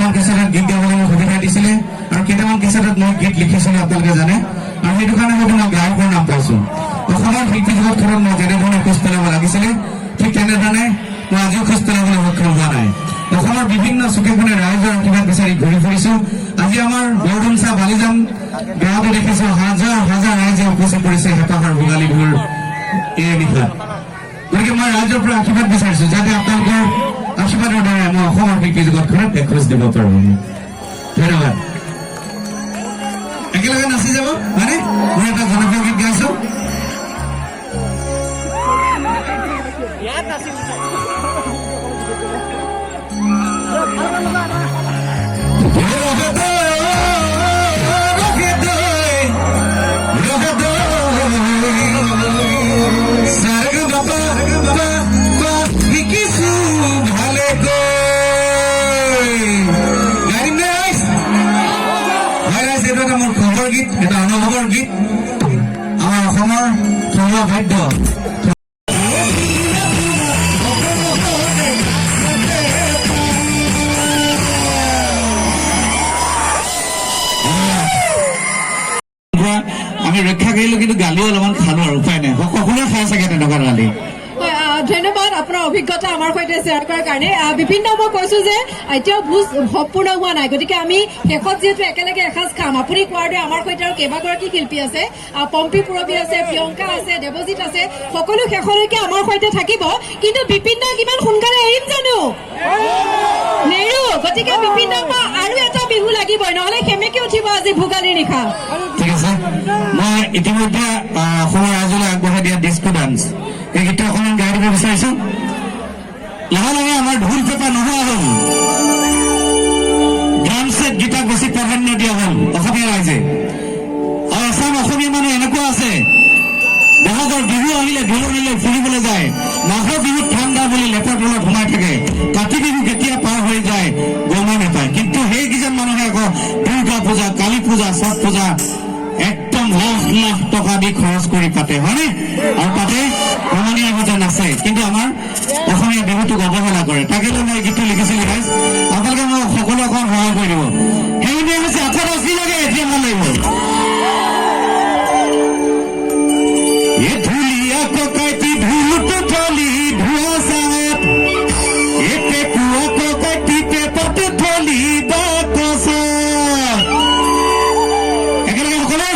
কেইটামান কেছেটত গীত গাবলৈ মোক সুবিধা দিছিলে আৰু কেইটামান কেছেটত মই গীত লিখিছিলোঁ আপোনালোকে জানে আৰু সেইটো কাৰণে মই গায়কৰ নাম পাইছোঁ অসমৰ শিল্পী জগতখনত মই যেনেধৰণে খোজ পেলাব লাগিছিলে ঠিক তেনেধৰণে মই আজিও খোজ পেলাবলৈ সক্ষম হোৱা নাই অসমৰ বিভিন্ন চুকে কোণে ৰাইজৰ আশীৰ্বাদ বিচাৰি ঘূৰি ফুৰিছোঁ আজি আমাৰ বৰডুমচা বালিজান গাঁৱতো দেখিছোঁ হাজাৰ হাজাৰ ৰাইজে উপস্থিত কৰিছে হেঁপাহৰ ভোগালী বিহুৰ এই নিশাত গতিকে মই ৰাইজৰ পৰা আশীৰ্বাদ বিচাৰিছোঁ যাতে আপোনালোকৰ আশীৰ্বাদৰ দ্বাৰা মই অসমৰ শিল্পী জগতখনত এখোজ দিব পাৰোঁ ধন্যবাদ একেলগে নাচি যাব মানে মই এটা জনপ্ৰিয় গীত গাইছোঁ মোৰ খবৰ গীত এটা অনুভৱৰ গীত আমাৰ অসমৰ থলুৱা বাদ্য আমি ৰক্ষা কৰিলো কিন্তু গালিও অলপমান খালো আৰু উপায় নাই সকলোৱে খাই চাগে তেনেকুৱা গালি ধন্যবাদ আপোনাৰ অভিজ্ঞতা আমাৰ সৈতে শ্বেয়াৰ কৰাৰ কাৰণে বিভিন্ন মই কৈছো যে এতিয়াও ভোজ সম্পূৰ্ণ হোৱা নাই গতিকে আমি শেষত যিহেতু একেলগে এসাঁজ খাম আপুনি কোৱাৰ দৰে আমাৰ সৈতে আৰু কেইবাগৰাকী শিল্পী আছে পম্পী পুৰবী আছে প্ৰিয়ংকা আছে দেৱজিৎ আছে সকলো শেষলৈকে আমাৰ সৈতে থাকিব কিন্তু বিপিন দাক ইমান সোনকালে এৰিম জানো নেৰো গতিকে বিপিন দাক আৰু এটা বিহু লাগিবই নহলে সেমেকি উঠিব আজি ভোগালীৰ নিশা ঠিক আছে মই ইতিমধ্যে অসমৰ ৰাইজলৈ আগবঢ়াই দিয়া ডিস্কো ডান্স এই গীতটো অকণমান গাই দিব বিচাৰিছো লাহে লাহে আমাৰ ঢোল পেঁপা নোহোৱা হ'ল ড্ৰাম ছেট গীতক বেছি প্ৰাধান্য দিয়া হ'ল অসমীয়া ৰাইজে আৰু এচাম অসমীয়া মানুহ এনেকুৱা আছে বহাগৰ বিহু আহিলে ঢোলনিলৈ ফুৰিবলৈ যায় মাঘৰ বিহুত ঠাণ্ডা বুলি লেপৰ তলত সোমাই থাকে কাতি বিহু কেতিয়া পাৰ হৈ যায় গমেই নাপায় কিন্তু সেইকেইজন মানুহে আকৌ দুৰ্গা পূজা কালী পূজা ছট পূজা একদম লাখ লাখ টকা দি খৰচ কৰি পাতে হয়নে আৰু তাতে ভ্ৰমণীয়া আগতে নাচে কিন্তু আমাৰ অসমীয়া বিহুটোক অৱহেলা কৰে তাকে লৈ মই গীতটো লিখিছিলোঁ ৰাইজ আপোনালোকে মই সকলো অকণ সহায় কৰি দিব সেইখিনি হৈছে আকৌ ৰচি লাগে এতিয়া ভাল লাগিব ধুলীয়া ককাইটি ঢোলটো থলি ধোৱা চাত এতে পুৱা ককাইটি পেপতে থলি বা কচা একেলগে সকলে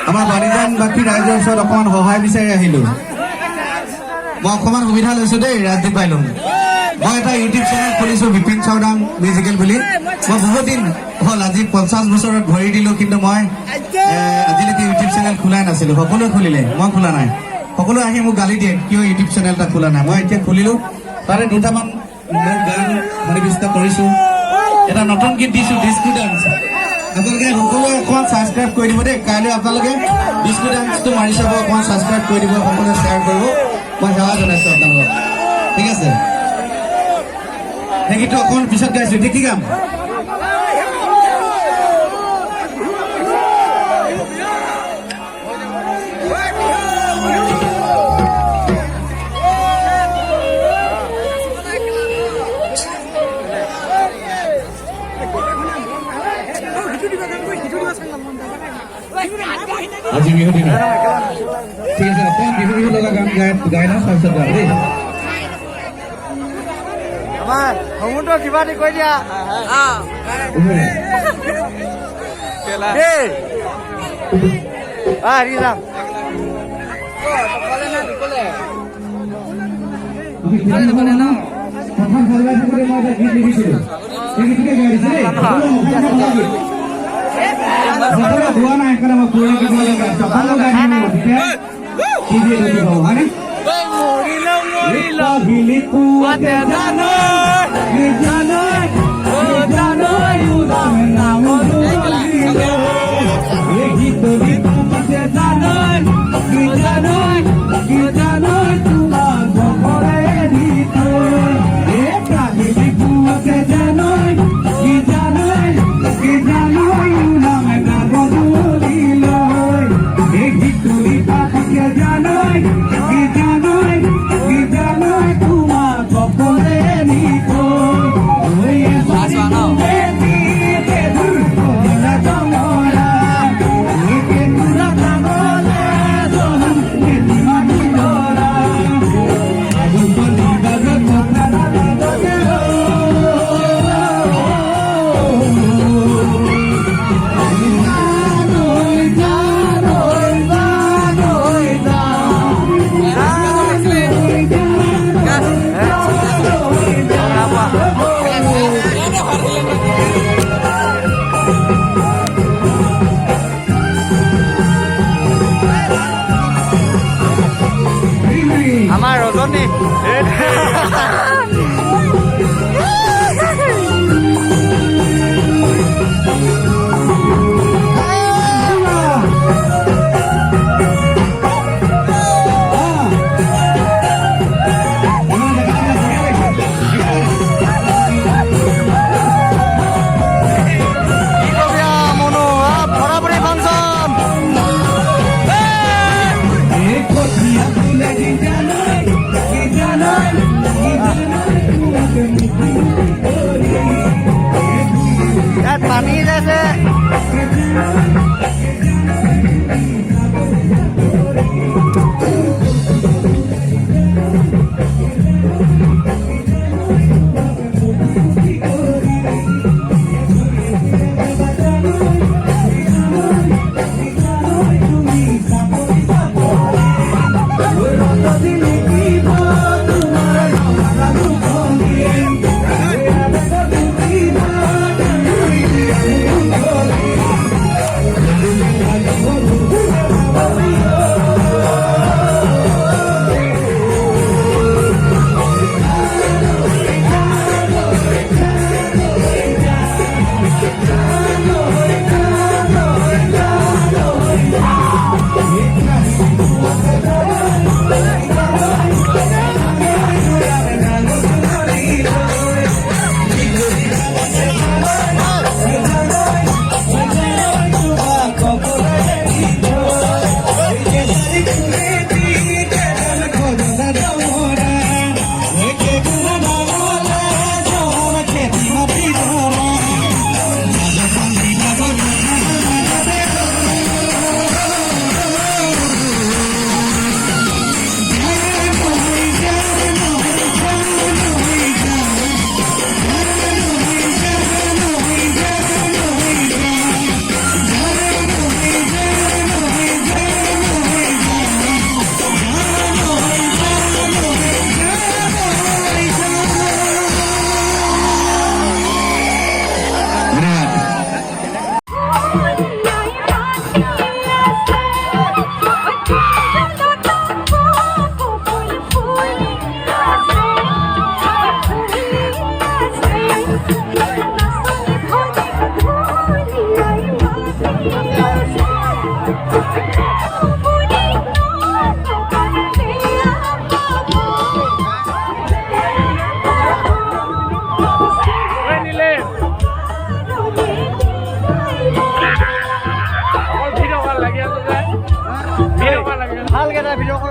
আমাৰ বালিজানবাসী ৰাইজৰ ওচৰত অকণমান সহায় বিচাৰি আহিলোঁ। মই অকণমান সুবিধা লৈছোঁ দেই ৰাজদীপ বাইলুং। মই এটা ইউটিউব চেনেল খুলিছোঁ বিপিন চাওদাং মিউজিকেল বুলি। মই বহুত দিন হ'ল, আজি 50 বছৰত ভৰি দিলোঁ, কিন্তু মই আজিলৈকে ইউটিউব চেনেল খোলাই নাছিলোঁ। সকলোৱে খুলিলে, মই খোলা নাই। সকলোৱে আহি মোক গালি দিয়ে কিয় ইউটিউব চেনেল এটা খোলা নাই। মই এতিয়া খুলিলোঁ, তাৰে দুটামান মোৰ গান সন্নিৱিষ্ট কৰিছোঁ। এটা নতুন গীত দিছোঁ ডিস্কো ডান্স। আপোনালোকে সকলোৱে অকণমান ছাবস্ক্ৰাইব কৰি দিব দেই। কাইলৈ আপোনালোকে ডিস্কো ডান্সটো মাৰি চাব, অকণমান ছাবস্ক্ৰাইব কৰি দিব, সকলোৱে শ্বেয়াৰ কৰিব। মই সেৱা জনাইছোঁ আপোনালোকক, ঠিক আছে। সেই গীতটো অকণমান পিছত গাইছোঁ, এতিয়া কি গাম? আজি বিহু দিন, ঠিক আছে। অকণমান বিহু লগা গান গাই লওঁ, তাৰপিছত গাম দেই। কিবা দি কৈ দিয়া প্ৰথম খেলুৱাই থাকোঁতে মই এটা গীত লিখিছিলোঁ, সেই গীতকে গাই দিছোঁ দেই। সকলোৱে ধোৱা নাই, সেইকাৰণে মই পুৰণি গীত গাইছোঁ। সকলোৱে গাই দিম গতিকে কি দিয়ে গতি পাব, হয়নে? Hili kuate janoi, janoi, janoi, udame namo dulilo. Egito gitu kuate janoi, janoi, janoi, tuman bokore dito. Eka hili kuate janoi, janoi, janoi, udame namo dulilo. Egito gitu kuate janoi, janoi. আমাৰ ৰজনী পানী আছে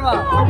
Baba.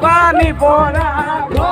Pani pora go.